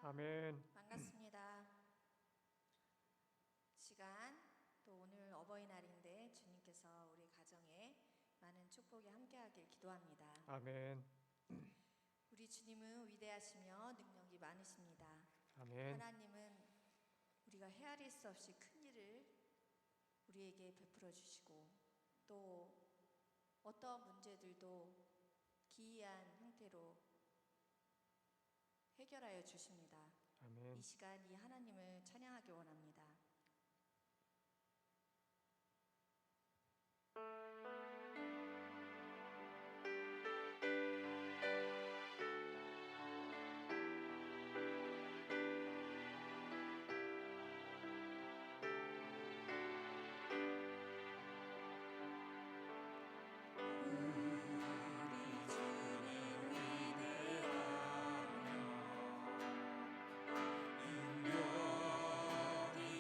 아멘. 반갑습니다. 시간 또 오늘 어버이날인데 주님께서 우리 가정에 많은 축복이 함께하길 기도합니다. 아멘. 우리 주님은 위대하시며 능력이 많으십니다. 아멘. 하나님은 우리가 헤아릴 수 없이 큰 일을 우리에게 베풀어 주시고 또 어떤 문제들도 기이한 형태로 해결하여 주십니다. 아멘. 이 시간 이 하나님을 찬양하기 원합니다. 능력이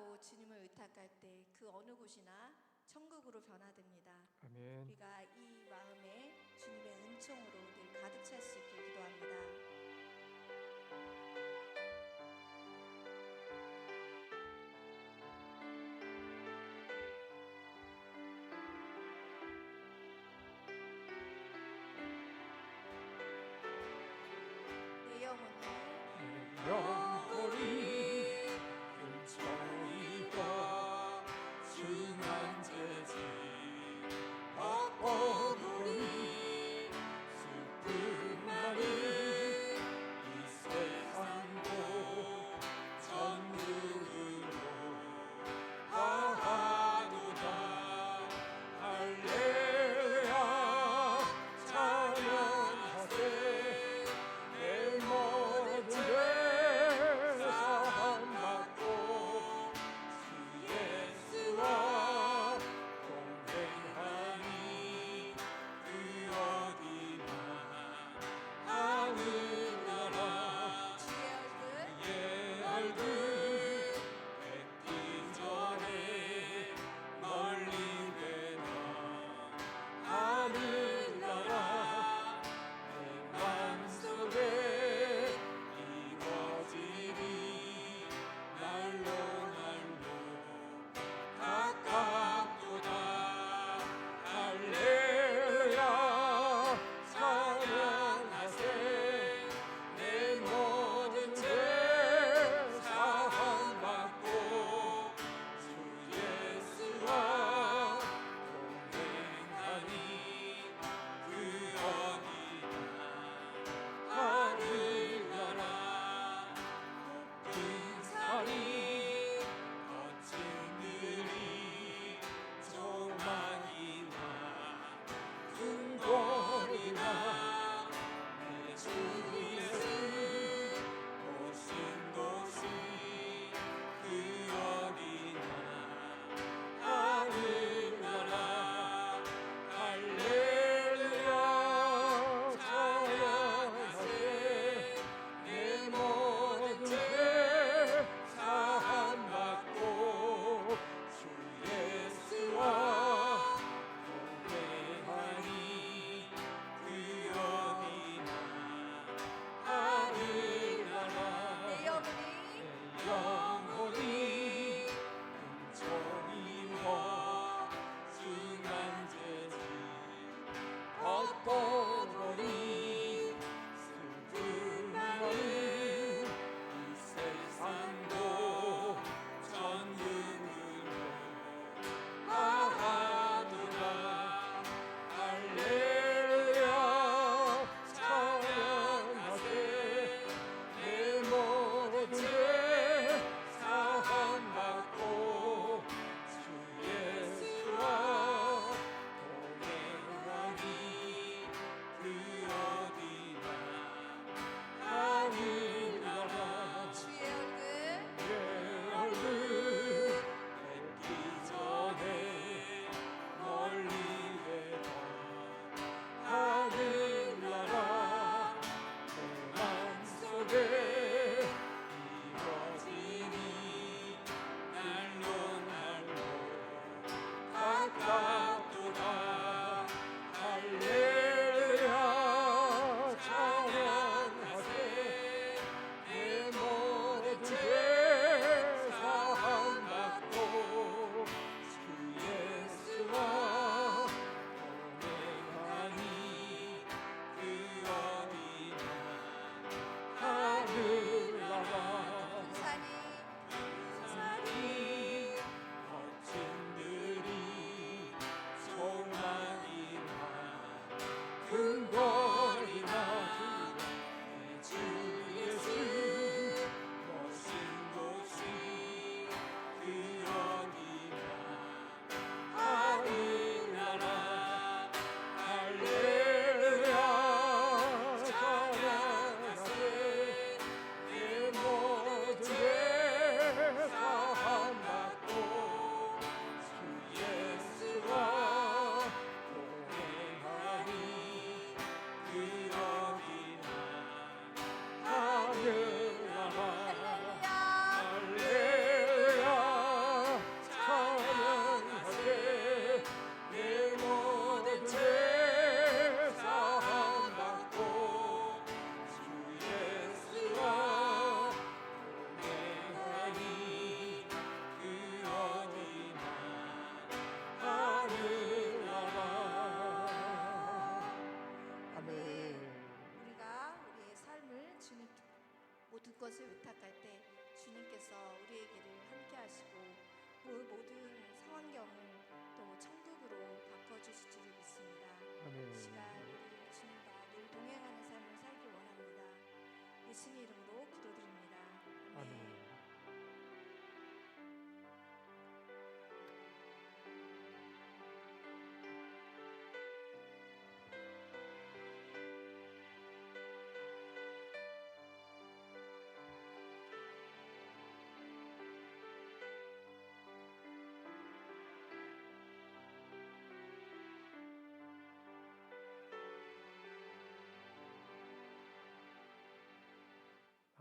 기도하고 주님을 의탁할 때 그 어느 곳이나 천국으로 변화됩니다. 아멘. 우리가 이 마음에 주님의 은총으로 늘 가득 찰 수 있게 기도합니다. 내 영혼이 영혼이 은총이와 중한 재지 어머니 슬픈 많은 이 세상도 전능으로 하하도다 할렐루야 찬양하세 내 모든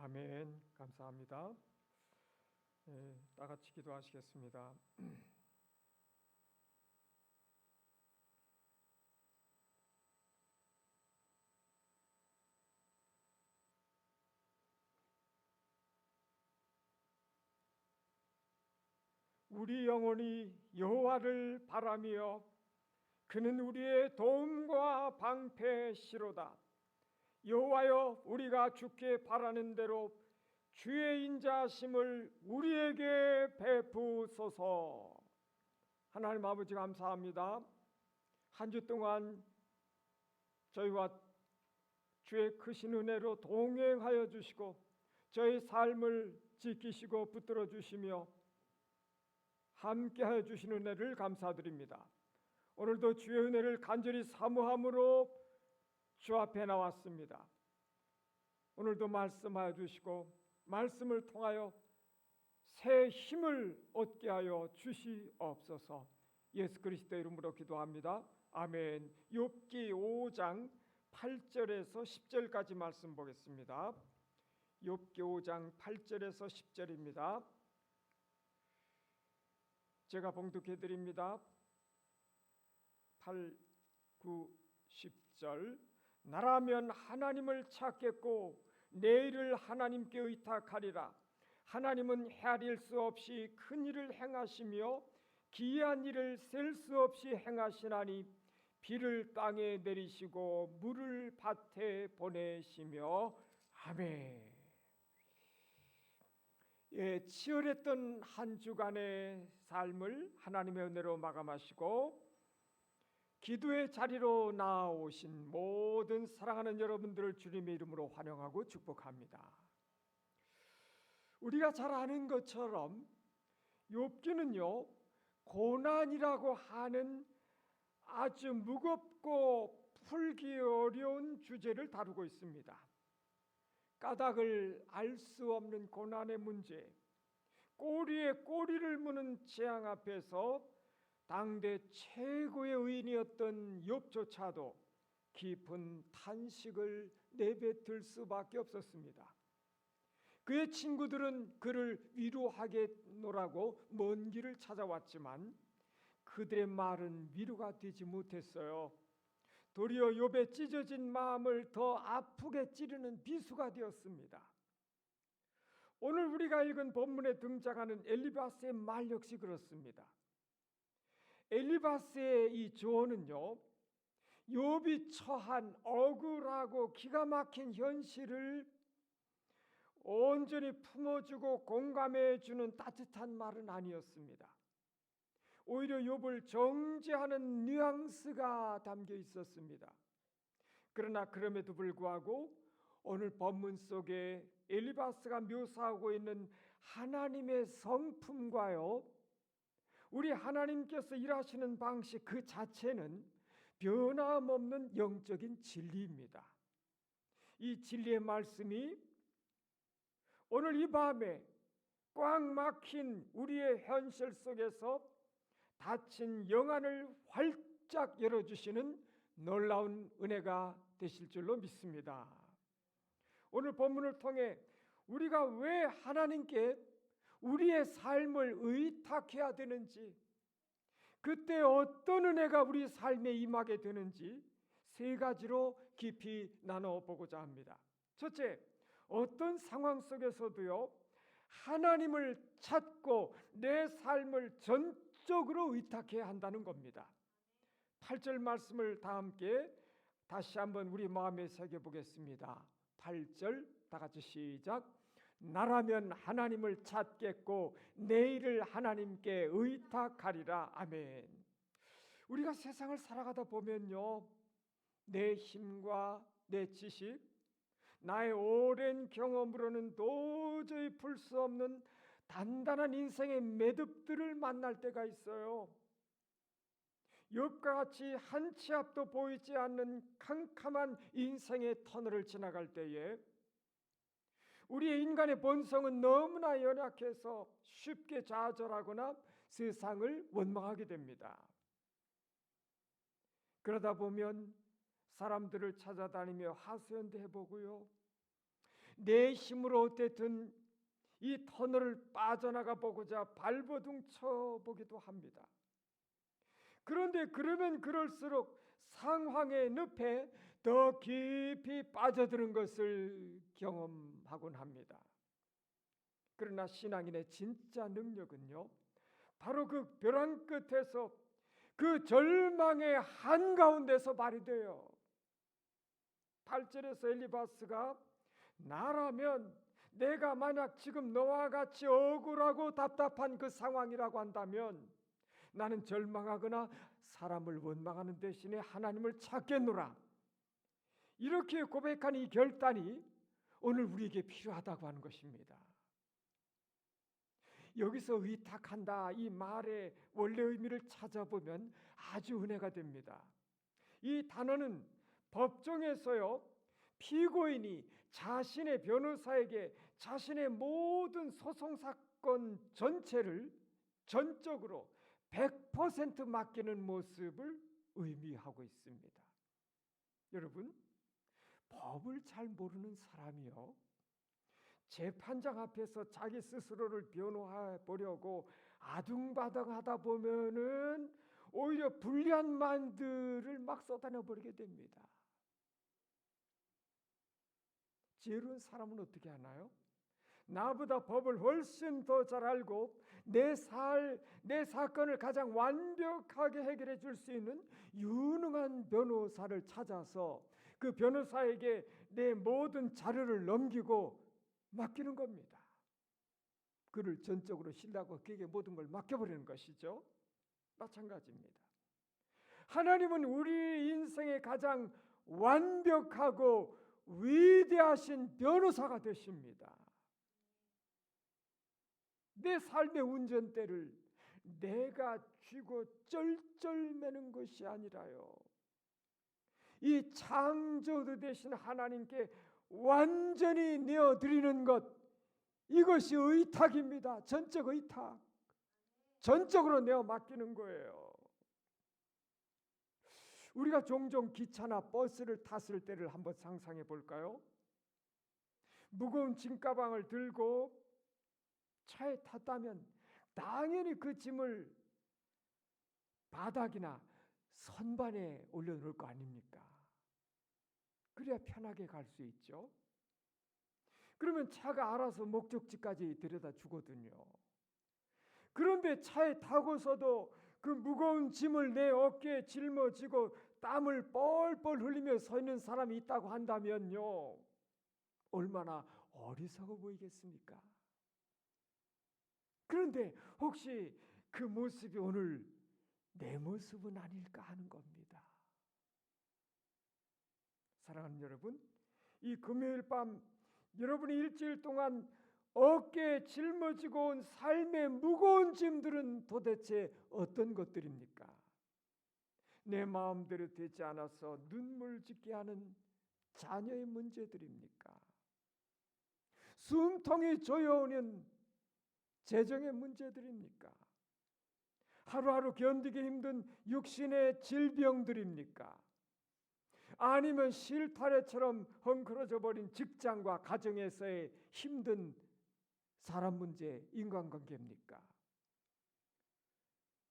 아멘. 감사합니다. 다 같이 기도하시겠습니다. 우리 영혼이 여호와를 바라며 그는 우리의 도움과 방패시로다. 여호와여, 우리가 주께 바라는 대로 주의 인자하심을 우리에게 베푸소서. 하나님 아버지 감사합니다. 한 주 동안 저희와 주의 크신 은혜로 동행하여 주시고 저희 삶을 지키시고 붙들어 주시며 함께하여 주신 은혜를 감사드립니다. 오늘도 주의 은혜를 간절히 사모함으로 주 앞에 나왔습니다. 오늘도 말씀하여 주시고 말씀을 통하여 새 힘을 얻게 하여 주시옵소서. 예수 그리스도의 이름으로 기도합니다. 아멘. 욥기 5장 8절에서 10절까지 말씀 보겠습니다. 욥기 5장 8절에서 10절입니다. 제가 봉독해 드립니다. 8, 9, 10절. 나라면 하나님을 찾겠고 내 일을 하나님께 의탁하리라. 하나님은 헤아릴 수 없이 큰 일을 행하시며 기이한 일을 셀 수 없이 행하시나니 비를 땅에 내리시고 물을 밭에 보내시며 아멘. 치열했던 한 주간의 삶을 하나님의 은혜로 마감하시고 기도의 자리로 나오신 모든 사랑하는 여러분들을 주님의 이름으로 환영하고 축복합니다. 우리가 잘 아는 것처럼 욥기는요, 고난이라고 하는 아주 무겁고 풀기 어려운 주제를 다루고 있습니다. 까닭을 알 수 없는 고난의 문제, 꼬리에 꼬리를 무는 재앙 앞에서 당대 최고의 의인이었던 욥조차도 깊은 탄식을 내뱉을 수밖에 없었습니다. 그의 친구들은 그를 위로하겠노라고 먼 길을 찾아왔지만 그들의 말은 위로가 되지 못했어요. 도리어 욥의 찢어진 마음을 더 아프게 찌르는 비수가 되었습니다. 오늘 우리가 읽은 본문에 등장하는 엘리바스의 말 역시 그렇습니다. 엘리바스의 이 조언은요, 욥이 처한 억울하고 기가 막힌 현실을 온전히 품어주고 공감해주는 따뜻한 말은 아니었습니다. 오히려 욥을 정죄하는 뉘앙스가 담겨 있었습니다. 그러나 그럼에도 불구하고 오늘 본문 속에 엘리바스가 묘사하고 있는 하나님의 성품과요, 우리 하나님께서 일하시는 방식 그 자체는 변함없는 영적인 진리입니다. 이 진리의 말씀이 오늘 이 밤에 꽉 막힌 우리의 현실 속에서 닫힌 영안을 활짝 열어주시는 놀라운 은혜가 되실 줄로 믿습니다. 오늘 본문을 통해 우리가 왜 하나님께 우리의 삶을 의탁해야 되는지, 그때 어떤 은혜가 우리 삶에 임하게 되는지 세 가지로 깊이 나눠보고자 합니다. 첫째, 어떤 상황 속에서도요, 하나님을 찾고 내 삶을 전적으로 의탁해야 한다는 겁니다. 8절 말씀을 다 함께 다시 한번 우리 마음에 새겨보겠습니다. 8절 다 같이 시작. 나라면 하나님을 찾겠고 내 일을 하나님께 의탁하리라. 아멘. 우리가 세상을 살아가다 보면요, 내 힘과 내 지식, 나의 오랜 경험으로는 도저히 풀 수 없는 단단한 인생의 매듭들을 만날 때가 있어요. 욥과 같이 한 치 앞도 보이지 않는 캄캄한 인생의 터널을 지나갈 때에 우리의 인간의 본성은 너무나 연약해서 쉽게 좌절하거나 세상을 원망하게 됩니다. 그러다 보면 사람들을 찾아다니며 하소연도 해보고요, 내 힘으로 어쨌든 이 터널을 빠져나가 보고자 발버둥 쳐보기도 합니다. 그런데 그러면 그럴수록 상황의 늪에 더 깊이 빠져드는 것을 경험하곤 합니다. 그러나 신앙인의 진짜 능력은요, 바로 그 벼랑 끝에서 그 절망의 한가운데서 발휘돼요. 8절에서 엘리바스가 나라면 내가 만약 지금 너와 같이 억울하고 답답한 그 상황이라고 한다면 나는 절망하거나 사람을 원망하는 대신에 하나님을 찾겠노라. 이렇게 고백한 이 결단이 오늘 우리에게 필요하다고 하는 것입니다. 여기서 의탁한다 이 말의 원래 의미를 찾아보면 아주 은혜가 됩니다. 이 단어는 법정에서요, 피고인이 자신의 변호사에게 자신의 모든 소송 사건 전체를 전적으로 100% 맡기는 모습을 의미하고 있습니다. 여러분, 법을 잘 모르는 사람이요, 재판장 앞에서 자기 스스로를 변호해 보려고 아둥바둥하다 보면은 오히려 불리한 말들을 막 쏟아내 버리게 됩니다. 지혜로운 사람은 어떻게 하나요? 나보다 법을 훨씬 더 잘 알고 내 사건을 가장 완벽하게 해결해 줄 수 있는 유능한 변호사를 찾아서 그 변호사에게 내 모든 자료를 넘기고 맡기는 겁니다. 그를 전적으로 신뢰하고 그에게 모든 걸 맡겨버리는 것이죠. 마찬가지입니다. 하나님은 우리 인생의 가장 완벽하고 위대하신 변호사가 되십니다. 내 삶의 운전대를 내가 쥐고 쩔쩔매는 것이 아니라요, 이 창조주 되신 하나님께 완전히 내어드리는 것, 이것이 의탁입니다. 전적 의탁, 전적으로 내어 맡기는 거예요. 우리가 종종 기차나 버스를 탔을 때를 한번 상상해 볼까요? 무거운 짐가방을 들고 차에 탔다면 당연히 그 짐을 바닥이나 선반에 올려놓을 거 아닙니까? 그래야 편하게 갈 수 있죠. 그러면 차가 알아서 목적지까지 데려다 주거든요. 그런데 차에 타고서도 그 무거운 짐을 내 어깨에 짊어지고 땀을 뻘뻘 흘리며 서 있는 사람이 있다고 한다면요, 얼마나 어리석어 보이겠습니까? 그런데 혹시 그 모습이 오늘 내 모습은 아닐까 하는 겁니다. 사랑하는 여러분, 이 금요일 밤 여러분이 일주일 동안 어깨에 짊어지고 온 삶의 무거운 짐들은 도대체 어떤 것들입니까? 내 마음대로 되지 않아서 눈물 짓게 하는 자녀의 문제들입니까? 숨통이 조여오는 재정의 문제들입니까? 하루하루 견디기 힘든 육신의 질병들입니까? 아니면 실타래처럼 헝클어져 버린 직장과 가정에서의 힘든 사람 문제, 인간관계입니까?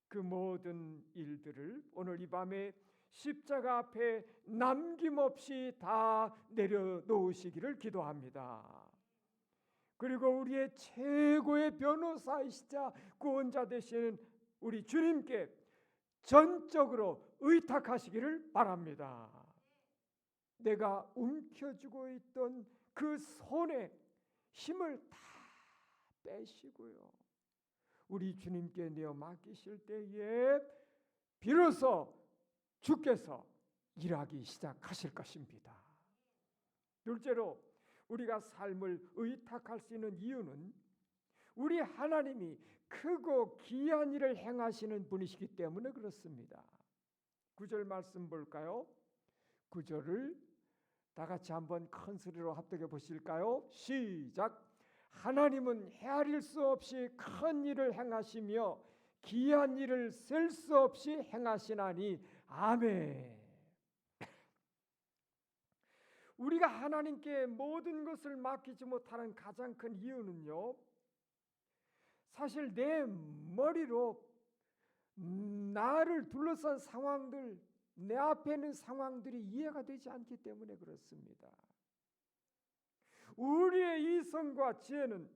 그 모든 일들을 오늘 이 밤에 십자가 앞에 남김없이 다 내려놓으시기를 기도합니다. 그리고 우리의 최고의 변호사이시자 구원자 되시는 우리 주님께 전적으로 의탁하시기를 바랍니다. 내가 움켜쥐고 있던 그 손에 힘을 다 빼시고요, 우리 주님께 내어 맡기실 때에 비로소 주께서 일하기 시작하실 것입니다. 둘째로 우리가 삶을 의탁할 수 있는 이유는 우리 하나님이 크고 귀한 일을 행하시는 분이시기 때문에 그렇습니다. 9절 말씀 볼까요? 9절을 다 같이 한번 큰 소리로 합독해 보실까요? 시작. 하나님은 헤아릴 수 없이 큰 일을 행하시며 귀한 일을 셀 수 없이 행하시나니 아멘. 우리가 하나님께 모든 것을 맡기지 못하는 가장 큰 이유는요, 사실 내 머리로 나를 둘러싼 상황들, 내 앞에 있는 상황들이 이해가 되지 않기 때문에 그렇습니다. 우리의 이성과 지혜는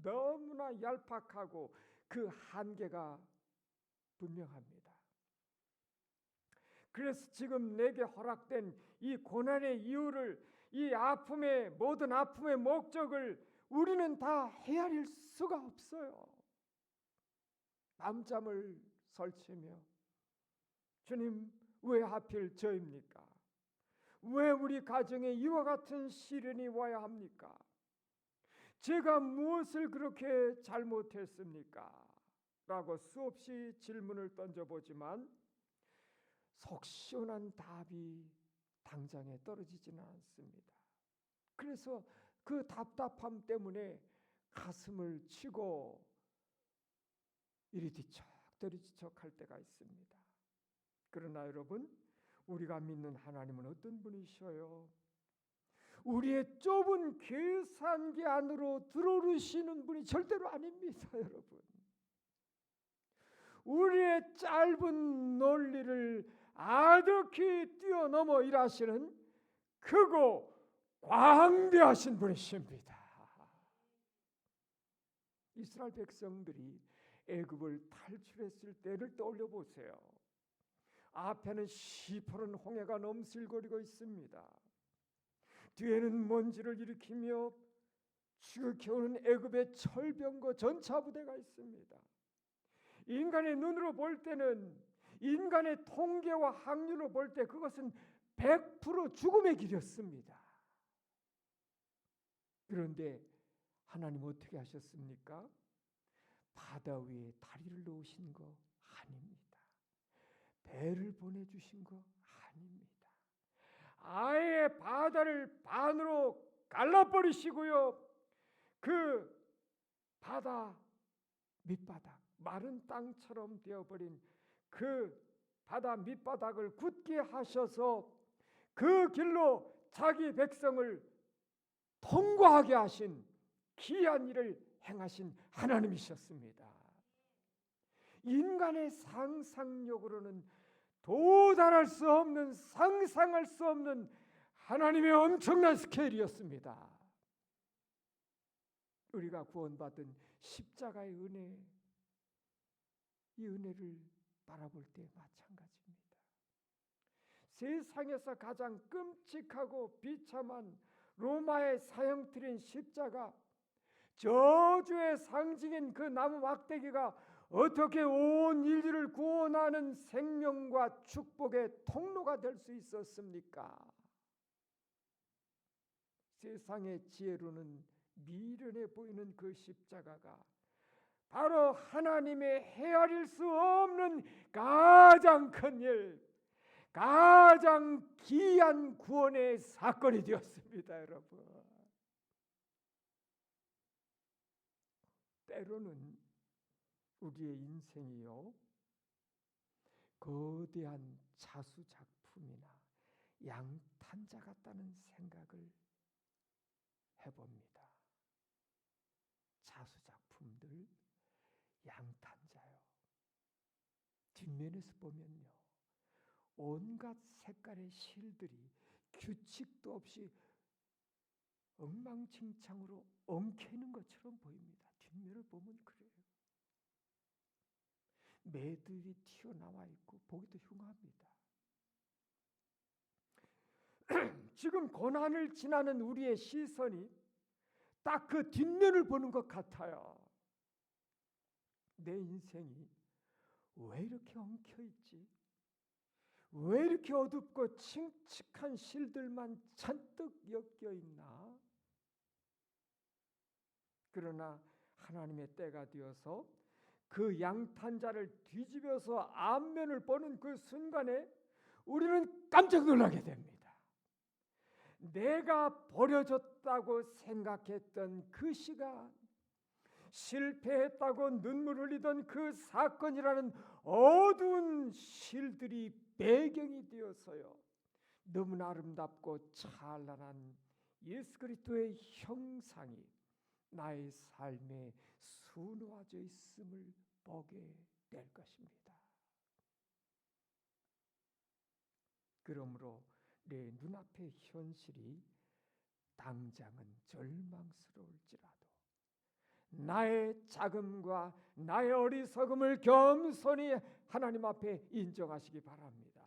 너무나 얄팍하고 그 한계가 분명합니다. 그래서 지금 내게 허락된 이 고난의 이유를, 이 아픔의 모든 아픔의 목적을 우리는 다 헤아릴 수가 없어요. 밤잠을 설치며 주님, 왜 하필 저입니까? 왜 우리 가정에 이와 같은 시련이 와야 합니까? 제가 무엇을 그렇게 잘못했습니까? 라고 수없이 질문을 던져보지만 속 시원한 답이 당장에 떨어지지는 않습니다. 그래서 그 답답함 때문에 가슴을 치고 이리 뒤척 저리 뒤척 할 때가 있습니다. 그러나 여러분, 우리가 믿는 하나님은 어떤 분이셔요? 우리의 좁은 계산기 안으로 들어오시는 분이 절대로 아닙니다, 여러분. 우리의 짧은 논리를 아득히 뛰어넘어 일하시는 크고 광대하신 분이십니다. 이스라엘 백성들이 애굽을 탈출했을 때를 떠올려 보세요. 앞에는 시퍼런 홍해가 넘실거리고 있습니다. 뒤에는 먼지를 일으키며 지극히 오는 애굽의 철병거 전차부대가 있습니다. 인간의 눈으로 볼 때는, 인간의 통계와 확률로 볼 때 그것은 100% 죽음의 길이었습니다. 그런데 하나님 어떻게 하셨습니까? 바다 위에 다리를 놓으신 거 아닙니다. 배를 보내주신 거 아닙니다. 아예 바다를 반으로 갈라버리시고요, 그 바다 밑바닥, 마른 땅처럼 되어버린 그 바다 밑바닥을 굳게 하셔서 그 길로 자기 백성을 통과하게 하신 귀한 일을 행하신 하나님이셨습니다. 인간의 상상력으로는 도달할 수 없는, 상상할 수 없는 하나님의 엄청난 스케일이었습니다. 우리가 구원받은 십자가의 은혜, 이 은혜를 바라볼 때 마찬가지입니다. 세상에서 가장 끔찍하고 비참한 로마의 사형틀인 십자가, 저주의 상징인 그 나무 막대기가 어떻게 온 인류를 구원하는 생명과 축복의 통로가 될 수 있었습니까? 세상의 지혜로는 미련해 보이는 그 십자가가 바로 하나님의 헤아릴 수 없는 가장 큰 일, 가장 귀한 구원의 사건이 되었습니다, 여러분. 때로는 우리의 인생이요, 거대한 자수작품이나 양탄자 같다는 생각을 해봅니다. 자수작품들, 양탄자요. 뒷면에서 보면요, 온갖 색깔의 실들이 규칙도 없이 엉망진창으로 엉켜있는 것처럼 보입니다. 뒷면을 보면 그래요. 매들이 튀어나와 있고 보기도 흉합니다. 지금 고난을 지나는 우리의 시선이 딱 그 뒷면을 보는 것 같아요. 내 인생이 왜 이렇게 엉켜있지? 왜 이렇게 어둡고 칙칙한 실들만 잔뜩 엮여있나? 그러나 하나님의 때가 되어서 그 양탄자를 뒤집어서 앞면을 보는 그 순간에 우리는 깜짝 놀라게 됩니다. 내가 버려졌다고 생각했던 그 시간, 실패했다고 눈물 흘리던 그 사건이라는 어두운 실들이 배경이 되어서요, 너무나 아름답고 찬란한 예수 그리스도의 형상이 나의 삶에 수놓아져 있음을 보게 될 것입니다. 그러므로 내 눈앞의 현실이 당장은 절망스러울지라도 나의 자금과 나의 어리석음을 겸손히 하나님 앞에 인정하시기 바랍니다.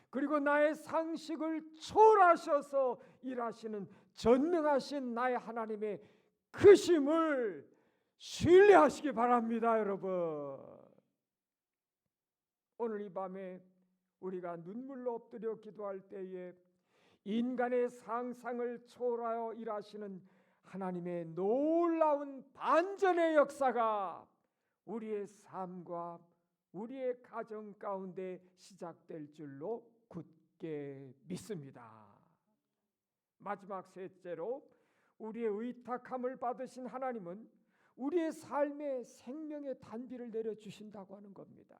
그리고 나의 상식을 초월하셔서 일하시는 전능하신 나의 하나님의 크심을 신뢰하시기 바랍니다, 여러분. 오늘 이 밤에 우리가 눈물로 엎드려 기도할 때에 인간의 상상을 초월하여 일하시는 하나님의 놀라운 반전의 역사가 우리의 삶과 우리의 가정 가운데 시작될 줄로 굳게 믿습니다. 마지막 셋째로 우리의 의탁함을 받으신 하나님은 우리의 삶에 생명의 단비를 내려주신다고 하는 겁니다.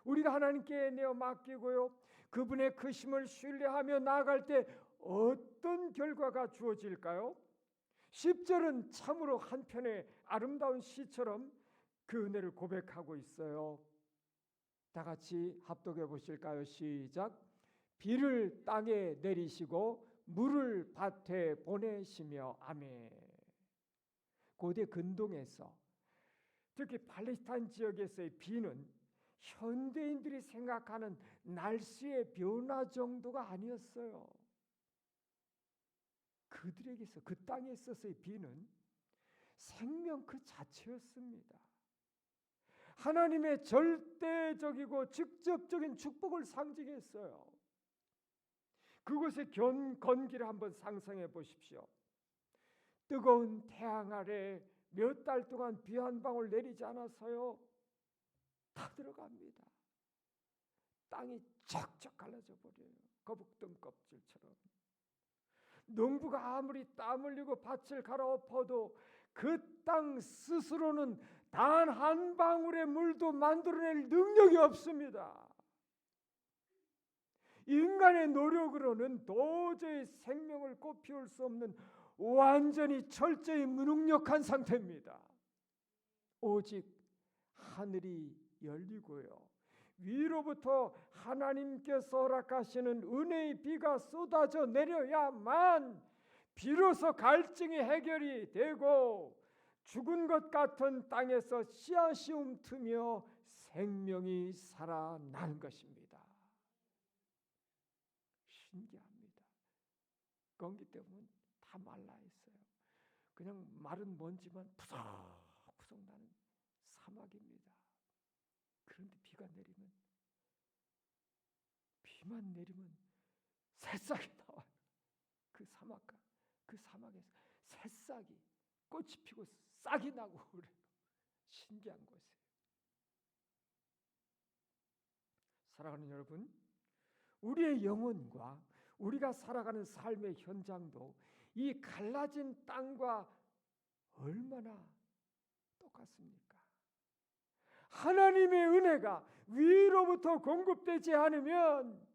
우리가 하나님께 내어 맡기고요, 그분의 크심을 신뢰하며 나아갈 때 어떤 결과가 주어질까요? 10절은 참으로 한편의 아름다운 시처럼 그 은혜를 고백하고 있어요. 다 같이 합독해 보실까요? 시작. 비를 땅에 내리시고 물을 밭에 보내시며. 아멘. 고대 근동에서 특히 팔레스타인 지역에서의 비는 현대인들이 생각하는 날씨의 변화 정도가 아니었어요. 그들에게서, 그 땅에 있어서의 비는 생명 그 자체였습니다. 하나님의 절대적이고 직접적인 축복을 상징했어요. 그곳의 건기를 한번 상상해 보십시오. 뜨거운 태양 아래 몇 달 동안 비 한 방울 내리지 않아서요, 다 들어갑니다. 땅이 척척 갈라져 버려요. 거북등 껍질처럼. 농부가 아무리 땀 흘리고 밭을 갈아엎어도 그 땅 스스로는 단 한 방울의 물도 만들어낼 능력이 없습니다. 인간의 노력으로는 도저히 생명을 꽃피울 수 없는 완전히 철저히 무능력한 상태입니다. 오직 하늘이 열리고요, 위로부터 하나님께서 허락하시는 은혜의 비가 쏟아져 내려야만 비로소 갈증이 해결이 되고 죽은 것 같은 땅에서 씨앗이 움트며 생명이 살아나는 것입니다. 신기합니다. 건기 때문에 다 말라 있어요. 그냥 마른 먼지만 푸석푸석 나는 사막입니다. 그런데 비만 내리면 새싹이 나와요. 그 사막에서 새싹이, 꽃이 피고 싹이 나고 그래요. 신기한 곳이에요. 사랑하는 여러분, 우리의 영혼과 우리가 살아가는 삶의 현장도 이 갈라진 땅과 얼마나 똑같습니까? 하나님의 은혜가 위로부터 공급되지 않으면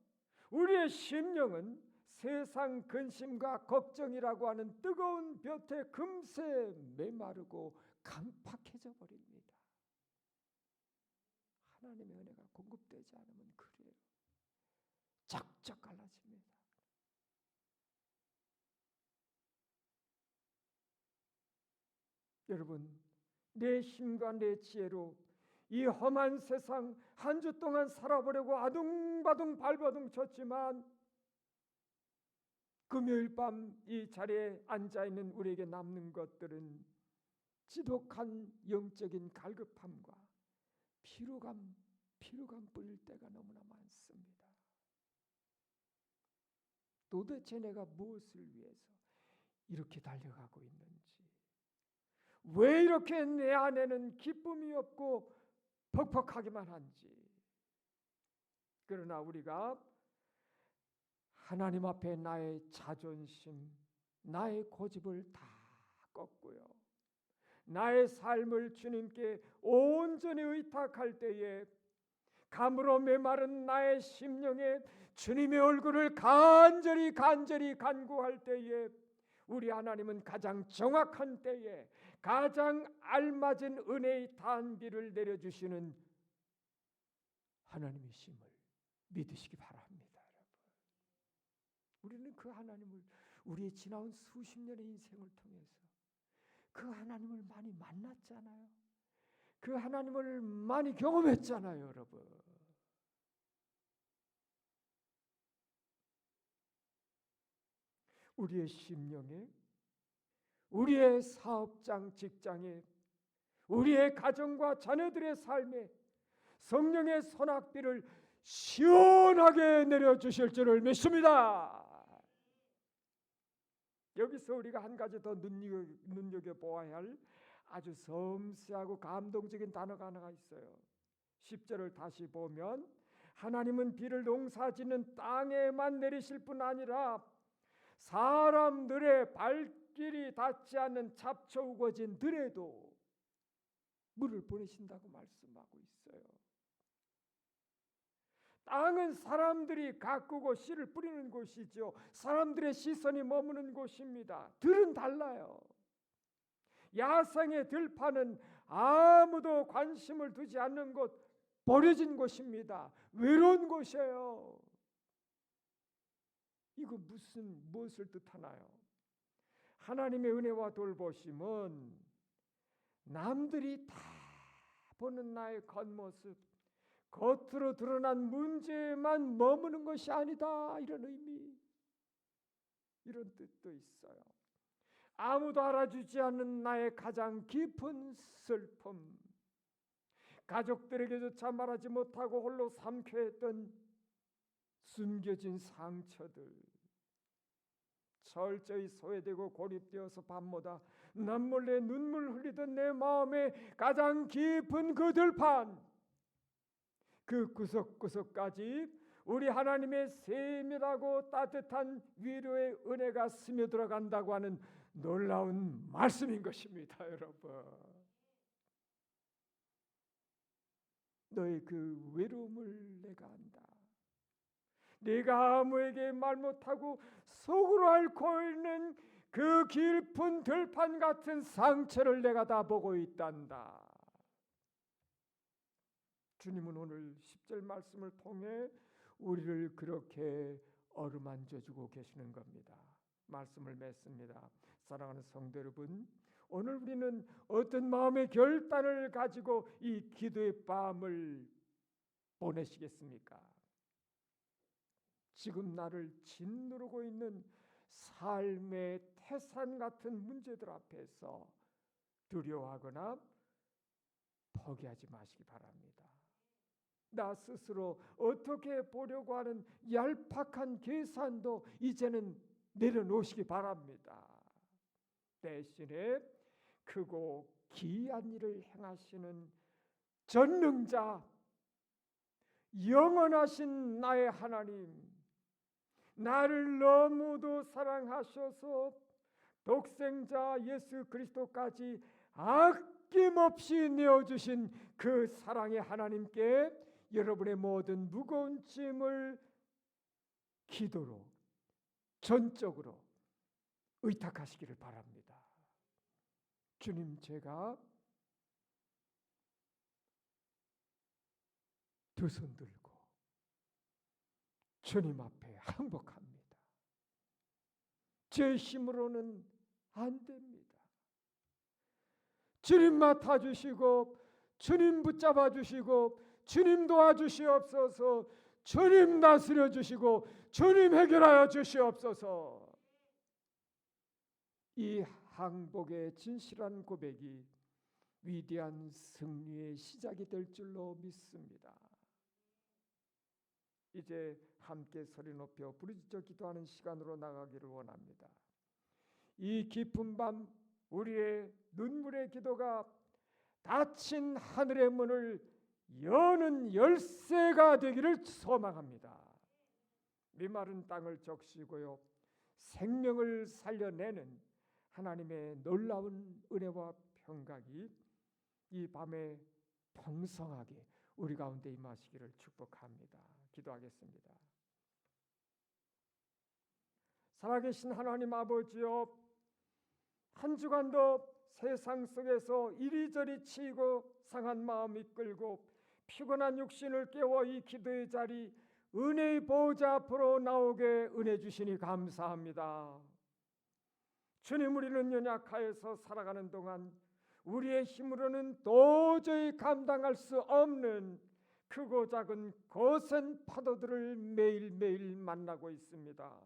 우리의 심령은 세상 근심과 걱정이라고 하는 뜨거운 볕에 금세 메마르고 강팍해져 버립니다. 하나님의 은혜가 공급되지 않으면 그래요. 쩍쩍 갈라집니다. 여러분, 내 힘과 내 지혜로 이 험한 세상 한 주 동안 살아보려고 아둥바둥 발버둥 쳤지만 금요일 밤 이 자리에 앉아있는 우리에게 남는 것들은 지독한 영적인 갈급함과 피로감뿐일 때가 너무나 많습니다. 도대체 내가 무엇을 위해서 이렇게 달려가고 있는지, 왜 이렇게 내 안에는 기쁨이 없고 퍽퍽하기만 한지. 그러나 우리가 하나님 앞에 나의 자존심, 나의 고집을 다 꺾고요, 나의 삶을 주님께 온전히 의탁할 때에 감으로 메마른 나의 심령에 주님의 얼굴을 간절히 간구할 때에 우리 하나님은 가장 정확한 때에 가장 알맞은 은혜의 단비를 내려주시는 하나님이심을 믿으시기 바랍니다. 여러분. 우리는 그 하나님을 우리의 지나온 수십 년의 인생을 통해서 그 하나님을 많이 만났잖아요. 그 하나님을 많이 경험했잖아요, 여러분. 우리의 심령에, 우리의 사업장, 직장에, 우리의 가정과 자녀들의 삶에 성령의 선악비를 시원하게 내려주실 줄을 믿습니다. 여기서 우리가 한 가지 더 눈여겨보아야 할 아주 섬세하고 감동적인 단어가 하나가 있어요. 10절을 다시 보면 하나님은 비를 농사짓는 땅에만 내리실 뿐 아니라 사람들의 발길이 닿지 않는 잡초 우거진 들에도 물을 보내신다고 말씀하고 있어요. 땅은 사람들이 가꾸고 씨를 뿌리는 곳이죠. 사람들의 시선이 머무는 곳입니다. 들은 달라요. 야생의 들판은 아무도 관심을 두지 않는 곳, 버려진 곳입니다. 외로운 곳이에요. 이거 무엇을 뜻하나요? 하나님의 은혜와 돌보심은 남들이 다 보는 나의 겉모습, 겉으로 드러난 문제만 머무는 것이 아니다. 이런 의미, 이런 뜻도 있어요. 아무도 알아주지 않는 나의 가장 깊은 슬픔, 가족들에게조차 말하지 못하고 홀로 삼켜했던 숨겨진 상처들, 철저히 소외되고 고립되어서 밤마다 남몰래 눈물 흘리던 내 마음의 가장 깊은 그 들판, 그 구석구석까지 우리 하나님의 세밀하고 따뜻한 위로의 은혜가 스며들어간다고 하는 놀라운 말씀인 것입니다. 여러분, 너의 그 외로움을 내가 안다. 네가 아무에게 말 못하고 속으로 앓고 있는 그 깊은 들판 같은 상처를 내가 다 보고 있단다. 주님은 오늘 10절 말씀을 통해 우리를 그렇게 어루만져주고 계시는 겁니다. 말씀을 맺습니다. 사랑하는 성도 여러분, 오늘 우리는 어떤 마음의 결단을 가지고 이 기도의 밤을 보내시겠습니까? 지금 나를 짓누르고 있는 삶의 태산 같은 문제들 앞에서 두려워하거나 포기하지 마시기 바랍니다. 나 스스로 어떻게 보려고 하는 얄팍한 계산도 이제는 내려놓으시기 바랍니다. 대신에 크고 기이한 일을 행하시는 전능자, 영원하신 나의 하나님, 나를 너무도 사랑하셔서 독생자 예수 그리스도까지 아낌없이 내어주신 그 사랑의 하나님께 여러분의 모든 무거운 짐을 기도로 전적으로 의탁하시기를 바랍니다. 주님, 제가 두 손 들고 주님 앞에 항복합니다. 제 힘으로는 안 됩니다. 주님 맡아주시고 주님 붙잡아 주시고 주님 도와주시옵소서. 주님 다스려 주시고 주님 해결하여 주시옵소서. 이 항복의 진실한 고백이 위대한 승리의 시작이 될 줄로 믿습니다. 이제 함께 소리 높여 부르짖어 기도하는 시간으로 나가기를 원합니다. 이 깊은 밤 우리의 눈물의 기도가 닫힌 하늘의 문을 여는 열쇠가 되기를 소망합니다. 메마른 땅을 적시고요 생명을 살려내는 하나님의 놀라운 은혜와 평강이 이 밤에 풍성하게 우리 가운데 임하시기를 축복합니다. 기도하겠습니다. 살아계신 하나님 아버지여, 한 주간도 세상 속에서 이리저리 치이고 상한 마음이 끌고 피곤한 육신을 깨워 이 기도의 자리 은혜의 보좌 앞으로 나오게 은혜 주시니 감사합니다. 주님, 우리는 연약하여서 살아가는 동안 우리의 힘으로는 도저히 감당할 수 없는 크고 작은 거센 파도들을 매일매일 만나고 있습니다.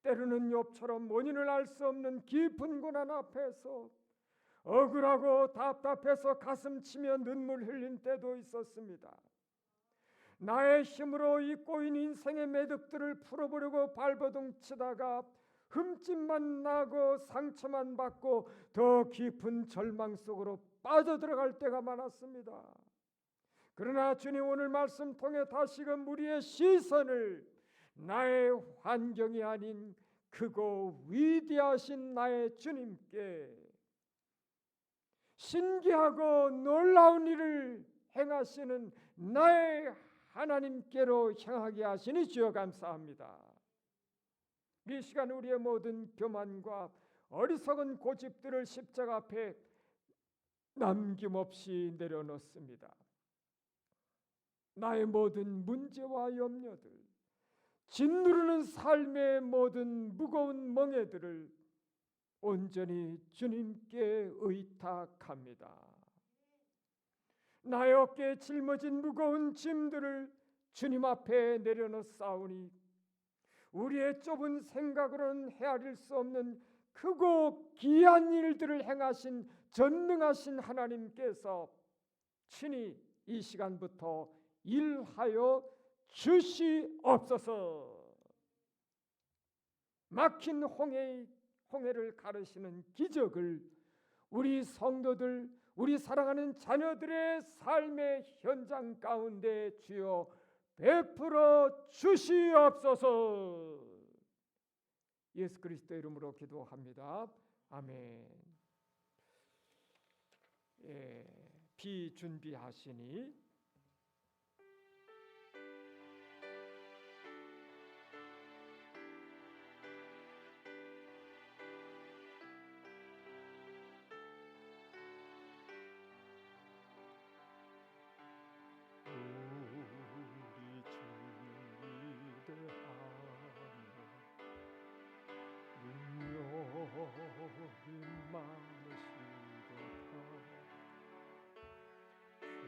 때로는 욥처럼 원인을 알 수 없는 깊은 고난 앞에서 억울하고 답답해서 가슴 치며 눈물 흘린 때도 있었습니다. 나의 힘으로 이 꼬인 인생의 매듭들을 풀어보려고 발버둥 치다가 흠집만 나고 상처만 받고 더 깊은 절망 속으로 빠져들어갈 때가 많았습니다. 그러나 주님, 오늘 말씀 통해 다시금 우리의 시선을 나의 환경이 아닌 크고 위대하신 나의 주님께, 신기하고 놀라운 일을 행하시는 나의 하나님께로 향하게 하시니 주여 감사합니다. 이 시간 우리의 모든 교만과 어리석은 고집들을 십자가 앞에 남김없이 내려놓습니다. 나의 모든 문제와 염려들, 짓누르는 삶의 모든 무거운 멍에들을 온전히 주님께 의탁합니다. 나의 어깨에 짊어진 무거운 짐들을 주님 앞에 내려놓사오니 우리의 좁은 생각으로는 헤아릴 수 없는 크고 귀한 일들을 행하신 전능하신 하나님께서 친히 이 시간부터 일하여 주시옵소서. 막힌 홍해를 가르시는 기적을 우리 성도들, 우리 사랑하는 자녀들의 삶의 현장 가운데 주여 베풀어 주시옵소서. 예수 그리스도 이름으로 기도합니다. 아멘. 비 준비하시니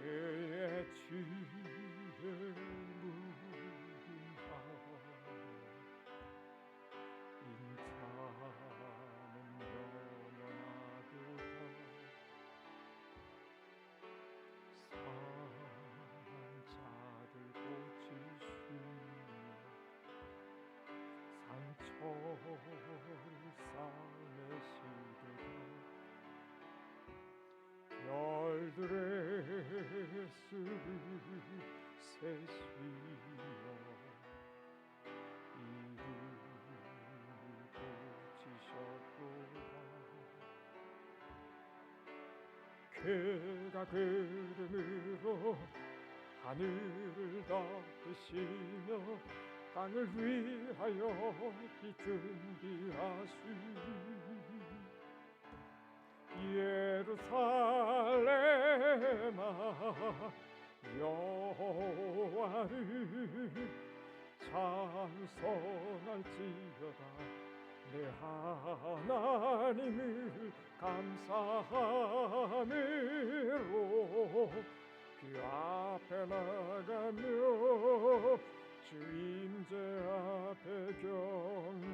그의 주를 무궁하며 인자는 영원하도다. 상한 자를 고치시며 상처를 싸매시도다. 별들의 수를 세시며 이름을 고치셨도다. 그가 구름으로 하늘을 덮으시며 땅을 위하여 비 준비하시니 예루살렘아 여호와를 찬송할지어다. 내 하나님을 감사함으로 그 앞에 나가며 주 임재 앞에 경배.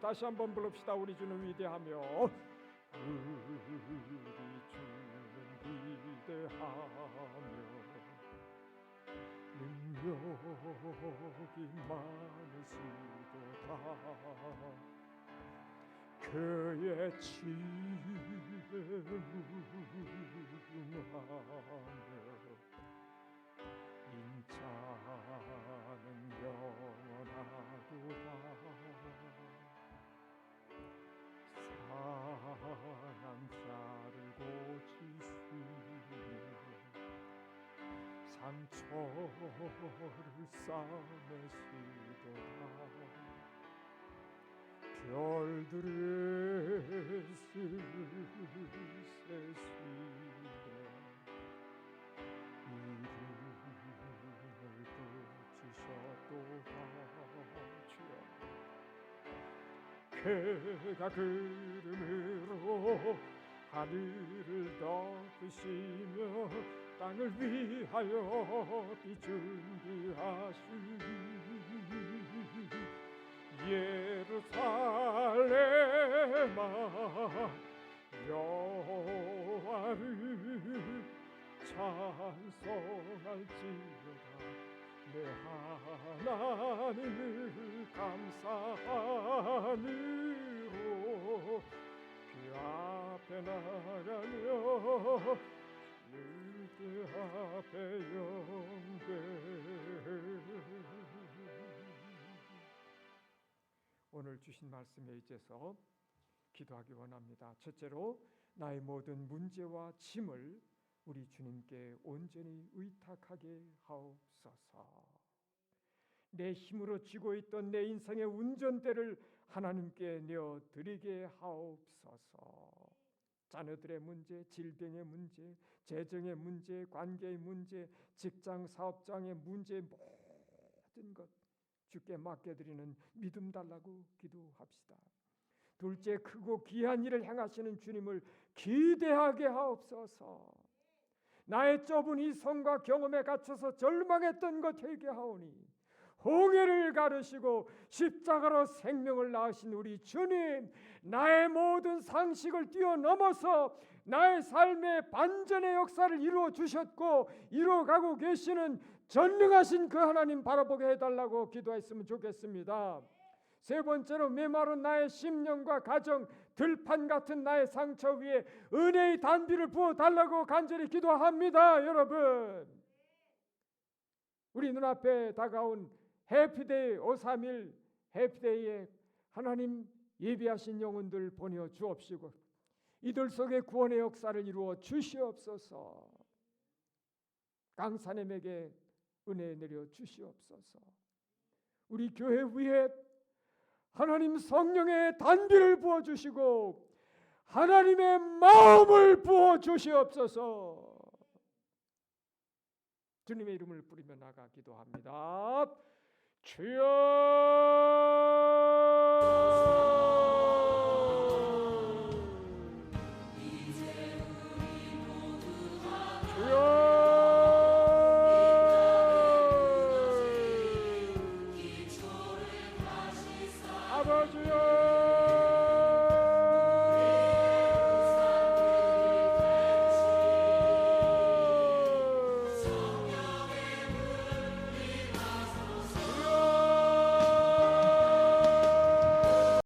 다시 한번 부릅시다. 우리 주는 위대하며 우리 주는 위대하며 능력이 많으시도다. 그의 지혜 무궁하며 인자는 영원하도다. 상한 자를 고치시며 상처를 싸매시도다 별들의 세시에 이름을 붙이셨도다 그가 구름으로 하늘을 덮으시며 땅을 위하여 비 준비하시니 예루살렘아 여호와를 찬송할지어다 내 하나님을 감사함으로 그 앞에 나가며 그 앞에 영광 오늘 주신 말씀에 의지해서 기도하기 원합니다. 첫째로 나의 모든 문제와 짐을 우리 주님께 온전히 의탁하게 하옵소서. 내 힘으로 쥐고 있던 내 인생의 운전대를 하나님께 내어드리게 하옵소서. 자녀들의 문제, 질병의 문제, 재정의 문제, 관계의 문제, 직장 사업장의 문제 모든 것 주께 맡겨드리는 믿음 달라고 기도합시다. 둘째, 크고 귀한 일을 행하시는 주님을 기대하게 하옵소서. 나의 좁은 이 손과 경험에 갇혀서 절망했던 것 회개하오니 홍해를 가르시고 십자가로 생명을 낳으신 우리 주님, 나의 모든 상식을 뛰어넘어서 나의 삶의 반전의 역사를 이루어 주셨고 이루어가고 계시는 전능하신 그 하나님 바라보게 해달라고 기도했으면 좋겠습니다. 세 번째로 메마른 나의 심령과 가정, 들판 같은 나의 상처 위에 은혜의 단비를 부어달라고 간절히 기도합니다. 여러분, 우리 눈앞에 다가온 해피데이 531 해피데이에 하나님 예비하신 영혼들 보내어 주옵시고 이들 속에 구원의 역사를 이루어 주시옵소서. 강사님에게 은혜 내려 주시옵소서. 우리 교회 위에 하나님 성령의 단비를 부어 주시고 하나님의 마음을 부어 주시옵소서. 주님의 이름을 부리며 나가 기도합니다. 주여